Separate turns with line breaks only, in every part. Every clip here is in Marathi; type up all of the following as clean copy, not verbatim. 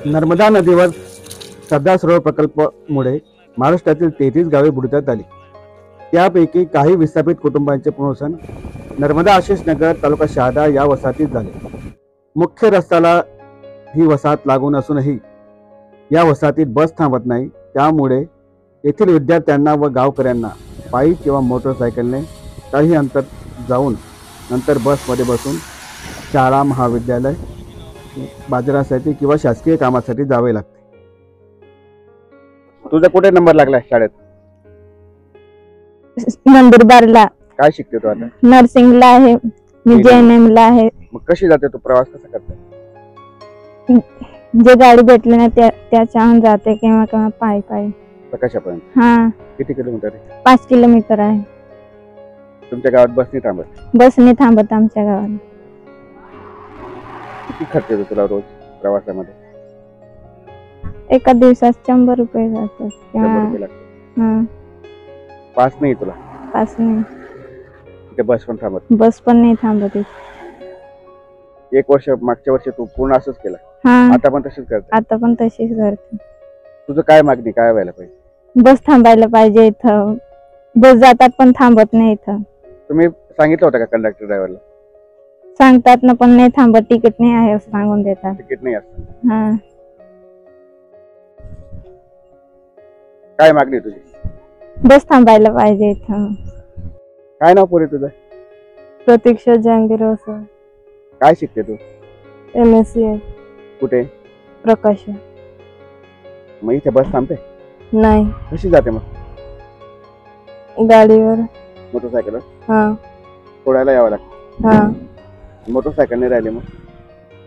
नर्मदा नदीवर सरदार सरोवर प्रकल्पामुळे महाराष्ट्रातील 33 गावे बुडवण्यात आली। त्यापैकी काही विस्थापित कुटुंबांचे पुनर्वसन नर्मदा आशिष नगर तालुका शहादा या वसाहतीत झाले। मुख्य रस्त्याला ही वसाहत लागून असूनही या वसाहतीत बस थांबत नाही, त्यामुळे येथील विद्यार्थ्यांना व गावकऱ्यांना पायी किंवा मोटरसायकलने काही अंतर जाऊन नंतर बसमध्ये बसून शाळा, महाविद्यालय, बाजारासाठी किंवा शासकीय कामासाठी जावे लागते। तुझा कुठे नंबर लागला शाळेत?
नंदुरबारला।
काय शिकते तू आता?
नर्सिंगला आहे मी, JNM ला आहे।
मग कशी जाते तू? प्रवास कसा करते?
जे गाडी भेटली ना त्याच्याहून जाते किंवा किंवा पायी पायी।
कशापर्यंत?
हा,
किती किलोमीटर आहे?
5 किलोमीटर आहे।
तुमच्या गावात बस नाही थांबत?
बस नाही थांबत आमच्या गावात।
किती खर्च येतो तुला रोज प्रवासामध्ये?
एका दिवसात 100 रुपये जातात।
100 रुपये लागतात?
हा,
पास नाही तुला?
पास नाही।
तिथे बस पण थांबत?
बस पण नाही थांबत।
एक वर्ष मागच्या वर्षी तू पूर्ण असंच केलं?
हा,
आता पण तशीच करते?
आता पण तशीच करते।
तुझं काय मागणी, काय व्हायला पाहिजे?
बस थांबायला पाहिजे इथं। बस जातात पण थांबत नाही इथं।
तुम्ही सांगितलं होतं का कंडक्टर ड्रायव्हरला?
सांगतात ना, पण नाही थांबत, तिकीट नाही आहे असं सांगून देतात।
तिकीट नाही असतं?
हा,
काय मागणी तुझी?
बस थांबायला पाहिजे इथं।
काय नाव पुरे तुझं?
प्रतीक्षा जहांगीर असं।
काय शिकते तू?
MSc आहे।
कुठे?
प्रकाश।
मग इथे बस थांबते?
नाही,
कशी जाते मग?
गाडीवर।
मोटरसायकलवर?
हा,
सोडायला यावं लागतं?
हा,
मोटरसायकल नाही राहिली मग?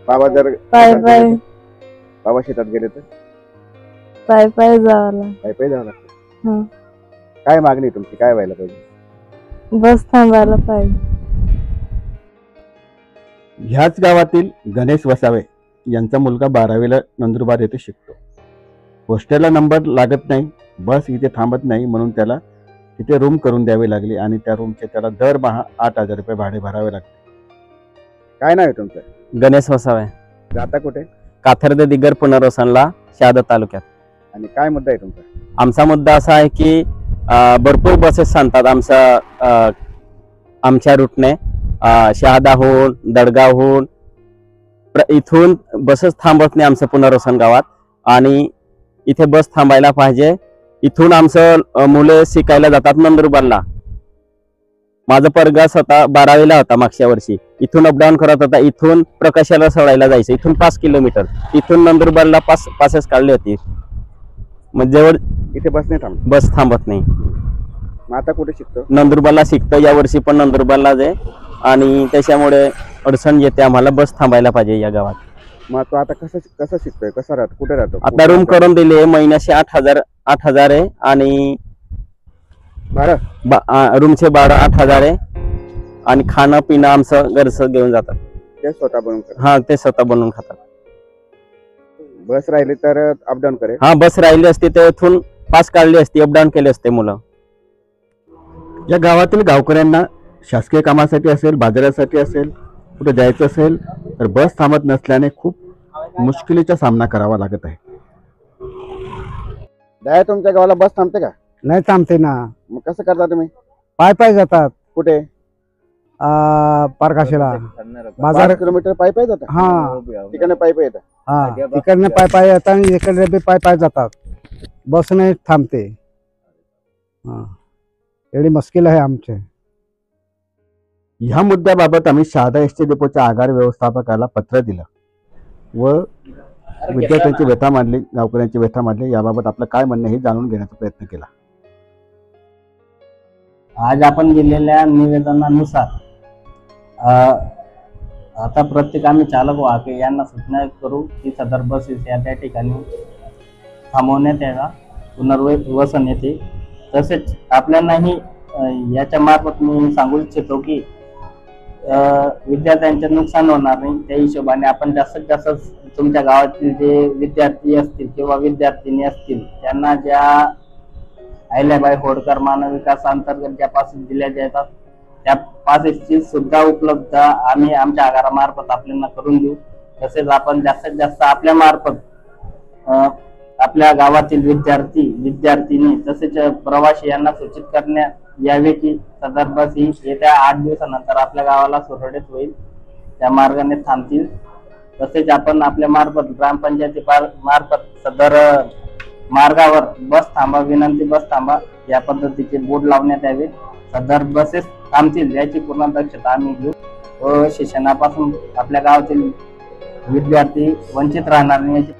बाबा जर
पाय पाय
बाबा शेतात गेले तर
पाय पाय जावं
पाय पाय जावं लागतं?
लागतं।
काय मागणी तुमची, काय व्हायला पाहिजे?
बस थांबायला पाहिजे।
ह्याच गावातील गणेश वसावे यांचा मुलगा 12वीला नंदुरबार येथे शिकतो। हॉस्टेलला नंबर लागत नाही, बस इथे थांबत नाही, म्हणून त्याला तिथे रूम करून द्यावी लागली आणि त्या रूमचे त्याला दरमहा 8,000 रुपये भाडे भरावे लागते। काय नाव आहे तुमचं?
गणेश वसावे।
जाता कुठे?
काथर्डे दिगर पुनर्वसनला, शहादा तालुक्यात।
आणि काय मुद्दा आहे तुमचा?
आमचा मुद्दा असा आहे की भरपूर बसेस सांगतात आमच्या रूटने, शहादाहून, दडगावहून, इथून बसेस थांबत नाही आमचं पुनर्वसन गावात, आणि इथे बस थांबायला पाहिजे। इथून आमचं मुले शिकायला जातात नंदुरबारला। माझा परगा स्वतः 12वीला होता मागच्या वर्षी, इथून अपडाऊन करत होता। इथून प्रकाशाला सोडायला जायचं, इथून 5 किलोमीटर, इथून नंदुरबारला पासेस काढली होती। म्हणजे
इथे बस नाही थांबत?
बस थांबत नाही।
मग आता कुठे शिकतो?
नंदुरबारला शिकतो, या वर्षी पण नंदुरबारलाच आहे, आणि त्याच्यामुळे अडचण येते आम्हाला, बस थांबायला पाहिजे या गावात।
मग तो आता कसं शिकतोय, कसा राहतो, कुठे राहतो?
आता रूम करून दिली, महिन्याचे 8,000 आहे, आणि रूमचे भाडं 8,000 आहे, आणि खाणं पिणं आमचं घरचं घेऊन जातात।
ते स्वतः बनवून खातात?
हा, ते स्वतः बनवून खातात।
बस राहिली तर अपडाऊन करेल?
हा, बस राहिली असती तर इथून पास काढली असती, अपडाऊन केले असते मुलं।
या गावातील गावकऱ्यांना शासकीय कामासाठी असेल, बाजारासाठी असेल, कुठे जायचं असेल तर बस थांबत नसल्याने खूप मुश्किलीचा सामना करावा लागत आहे। दया, तुमच्या गावाला बस थांबते का?
नाही थांबते ना।
मग कसं करता तुम्ही?
पाय पाय जातात।
कुठे?
पारकाशीला,
5
बाजार।
किलोमीटर पायी पायी जातात?
हा,
तिकडनं पायी पायी येतात?
हा, तिकडनं पाय पाय येतात आणि इकडे बी पाय पाय जातात, बस नाही थांबते। हा, एवढी मुश्किल आहे आमचे।
ह्या मुद्द्याबाबत आम्ही शहादा एसटी डेपोच्या आगार व्यवस्थापकाला पत्र दिलं व विद्यार्थ्यांची व्यथा मांडली, गावकऱ्यांची व्यथा मांडली। याबाबत आपलं काय म्हणणं हे जाणून घेण्याचा प्रयत्न केला।
आज आपण दिलेल्या निवेदनानुसार आता प्रत्येक आम्ही चालक वाहके यांना सूचना करू की सदर बसेस या त्या ठिकाणी थांबवण्यात यावा, पुनर्वसन येते। तसेच आपल्यालाही याच्या मार्फत मी सांगू इच्छितो की विद्यार्थ्यांचे नुकसान होणार नाही, त्या हिशोबाने आपण जास्तीत जास्त तुमच्या गावातील जे विद्यार्थी असतील किंवा विद्यार्थिनी असतील त्यांना ज्या अहिल्याबाई होळकर मानव विकास अंतर्गत ज्या पासेस दिल्या जातात त्या पासेसची सुद्धा उपलब्धता आम्ही आमच्या आगारामार्फत आपल्याला करून देऊ। तसेच आपण जास्तीत जास्त आपल्या मार्फत आपल्या गावातील विद्यार्थिनी तसेच प्रवासी यांना सूचित करण्यात यावे की सदर बस ही येत्या 8 दिवसानंतर आपल्या गावाला सुरळीत होईल, त्या मार्गाने थांबतील. तसेच आपण आपल्या मार्फत ग्रामपंचायती मार्फत सदर मार्गावर बस थांबा विनंती बस थांबा या पद्धतीचे बोर्ड लावण्यात यावे. सदर बसेस थांबतील याची पूर्ण दक्षता आम्ही घेऊ व शिक्षणापासून आपल्या गावातील विद्यार्थी वंचित राहणार नाही याची